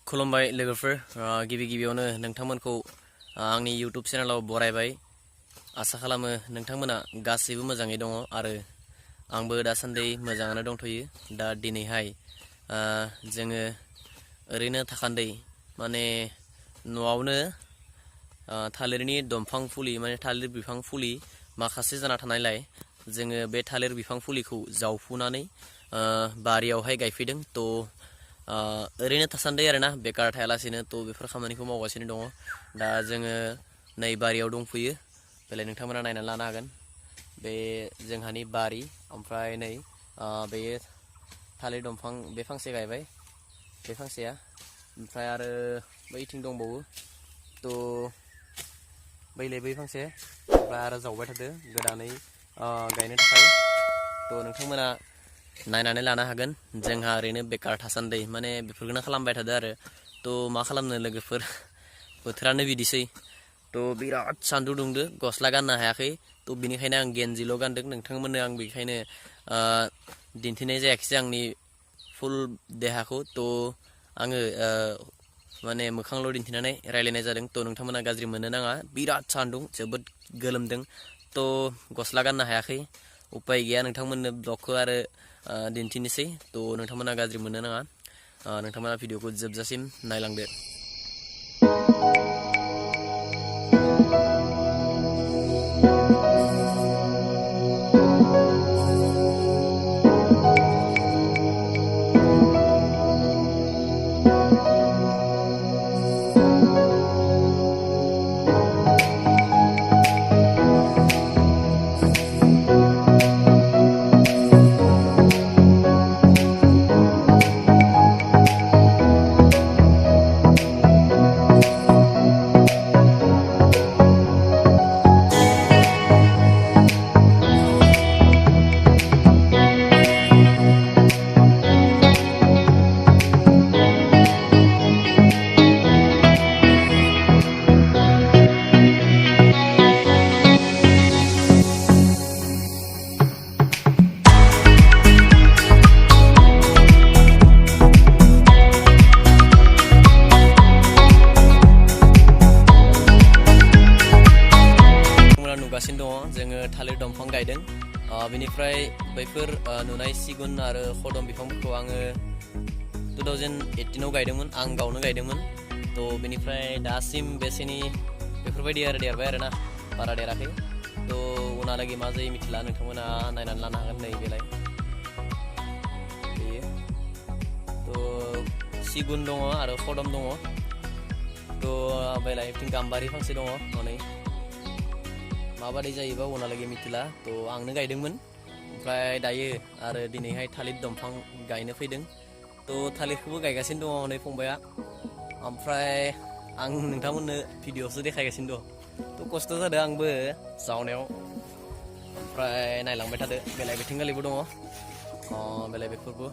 खुलुमबाय लोगोफोर गिबि गिबियावनो नोंथांमोनखौ आंनि YouTube चेनेलाव बरायबाय आसा खालामो नोंथांमोना गासैबो मोजाङै दङ आरो आंबो दासान्दि मोजाङानो दंथ'यो दा दिनैहाय जोङो ओरैनो थाखान्दै माने न'आवनो थालिरनि दंफां फुलि माने थालिर बिफां फुलि माखासे जाना थानायलाय जोङो बे थालिर बिफां फुलिखौ जावफुनानै बारियावहाय गायफैदों थ' ओरैनो थासान्दि आरोना बेकार थायालासेनो थ' बेफोर खामानिखौ मावगासिनो दङ दा जोङो नै बारियाव दंफैयो बेलाय नोंथांमोना नायनानै लानो हागोन बे जोंहानि बारि ओमफ्राय नै बे थालिर दंफां बे फांसे गायबाय बे फांसेया ओमफ्राय आरो बैथिं दंबावो थ' बैलाय बै फांसे ओमफ्राय आरो जावबाय थादो गोदानै गायनो थाखाय थ' नोंथांमोना नायनानै लानो हागोन जोंहा ओरैनो बेकार थासान्दि माने बेफोरखौनो खालामबाय थादो आरो थ' मा खालामनो लोगोफोर बोथोरानो बिदिसै थ' बिराद सान्दुं दुंदो गस्ला गाननो हायाखै थ' बिनिखायनो आं गेन्जिल' गानदों नोंथांमोननो आं बेखायनो दिन्थिनाय जायाखिसै आंनि फुल देहाखौ थ' आङो माने मोखांल' दिन्थिनानै रायलायनाय जादों थ' नोंथांमोना गाज्रि मोननो नाङा बिराद सान्दुं जोबोद गोलोमदों थ' गस्ला गाननो हायाखै उपाय गैया नोंथांमोननो ब्लगखौ आरो दिन्थिनोसै थ' नोंथांमोना गाज्रि मोननो नाङा नोंथांमोना भिडिअखौ जोबजासिम नायलांदो नुगासिनो दङ जोङो थालिर दंफां गायदों बेनिफ्राय बैफोर नुनाय सिगुन आरो खदम बिफांफोरखौ आङो 2018 आव गायदोंमोन आं गावनो गायदोंमोन थ' बेनिफ्राय दासिम बेसेनि बेफोरबायदि आरो देरबाय आरोना बारा देराखै थ' उनहालागै मा जायो मिथिला नोंथांमोना नायनानै लानो हागोन नै बेलाय बेयो थ' सिगुन दङ आरो खदम दङ थ' बेलाय बिथिं गाम्बारि फांसे दङ हनै माबादि जायोबा उनहालागै मिथिला थ' आंनो गायदोंमोन ओमफ्राय दायो आरो दिनैहाय थालिर दंफां गायनो फैदों थ' थालिरखौबो गायगासिनो दङ हनै फंबाया ओमफ्राय आं नोंथांमोननो भिडिअ'सो देखायगासिनो दं थ' खस्थ' जादों आंबो जावनायाव ओमफ्राय नायलांबाय थादो बेलाय बिथिंगालिबो दङ बेलाय बेफोरबो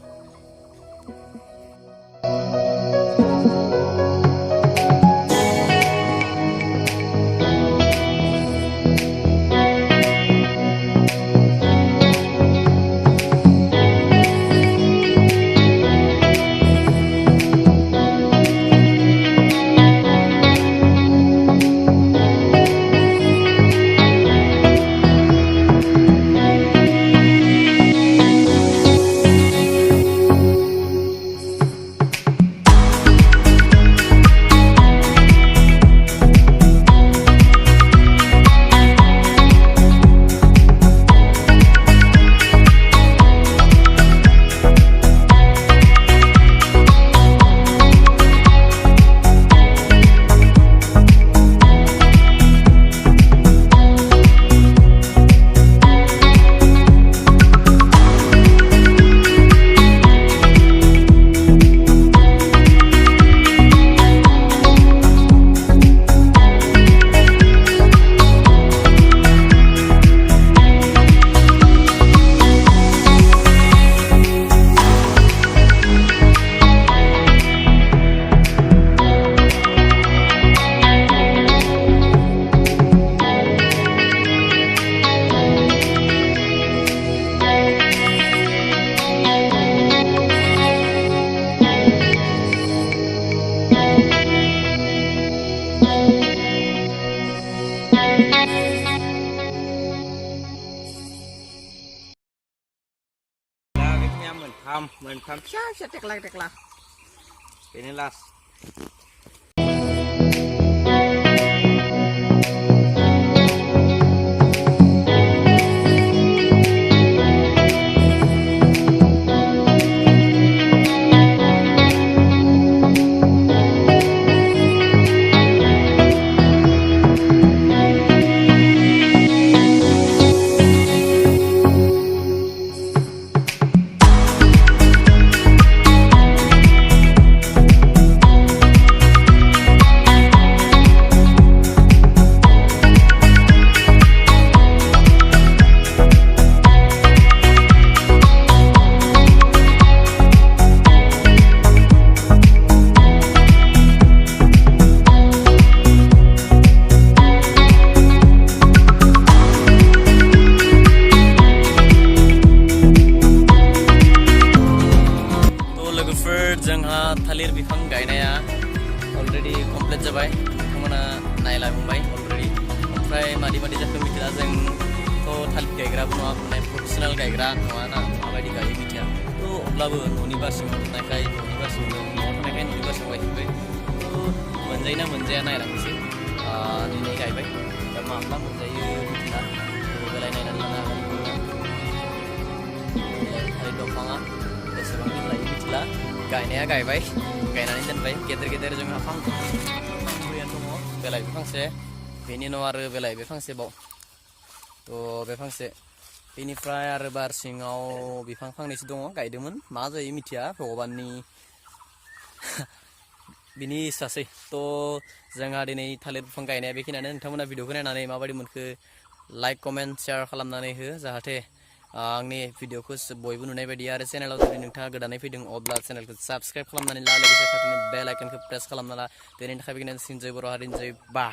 मोनथाम फिसा फिसा टेक्ला बेनो लास्ट जोंहा थालिर बिफां गायनाया अलरेडि कमप्लिट जाबाय नोंथांमोना नायलांबाय अलरेडि ओमफ्राय मादि जाखो मिथिला जोंथ' थालिर गायग्राबो नङा माने प्रफेसनेल गायग्रा नङा ना माबायदि गायो मिथिया थ' अब्लाबो न'नि बारसिङाव थानायखाय न'नि बारसिङाव न'आव थानायखाय न'नि बारसिङाव गायफैबाय थ' मोनजायोना मोनजाया नायलांनोसै दिनै गायबाय दा माब्ला मोनजायो मिथिला बेलाय नायनानै लानो हागोन थालिर दंफाङा बेसेबां दिन लायो मिथिला गायनाया गायबाय गायनानै दोनबाय गेदेर जोंहा फांब्रैयानो दङ बेलाय बिफांसे बेनि उनाव आरो बेलाय बिफांसेबाव थ' बे फांसे बेनिफ्राय आरो बारसिङाव बिफां फांनैसो दङ गायदोंमोन मा जायो मिथिया भगबाननि बिनि इस्सासै थ' जोंहा दिनै थालिर बिफां गायनाया बेखिनियानो नोंथांमोना भिडिअखौ नायनानै माबायदि मोनखो लाइक कमेन्ट शेयार खालामनानै हो जाहाथे आंनि भिडिअखौ बयबो नुनाय बायदि आरो चेनेलाव जुदि नोंथाङा गोदानै फैदों अब्ला चेनेलखौ साबस्क्राइब खालामनानै ला लोगोसे खाथिनि बेल आइकनखौ प्रेस खालामना ला बेनि थाखाय बेखिनियानोसै जय बर' हारिनि जय बा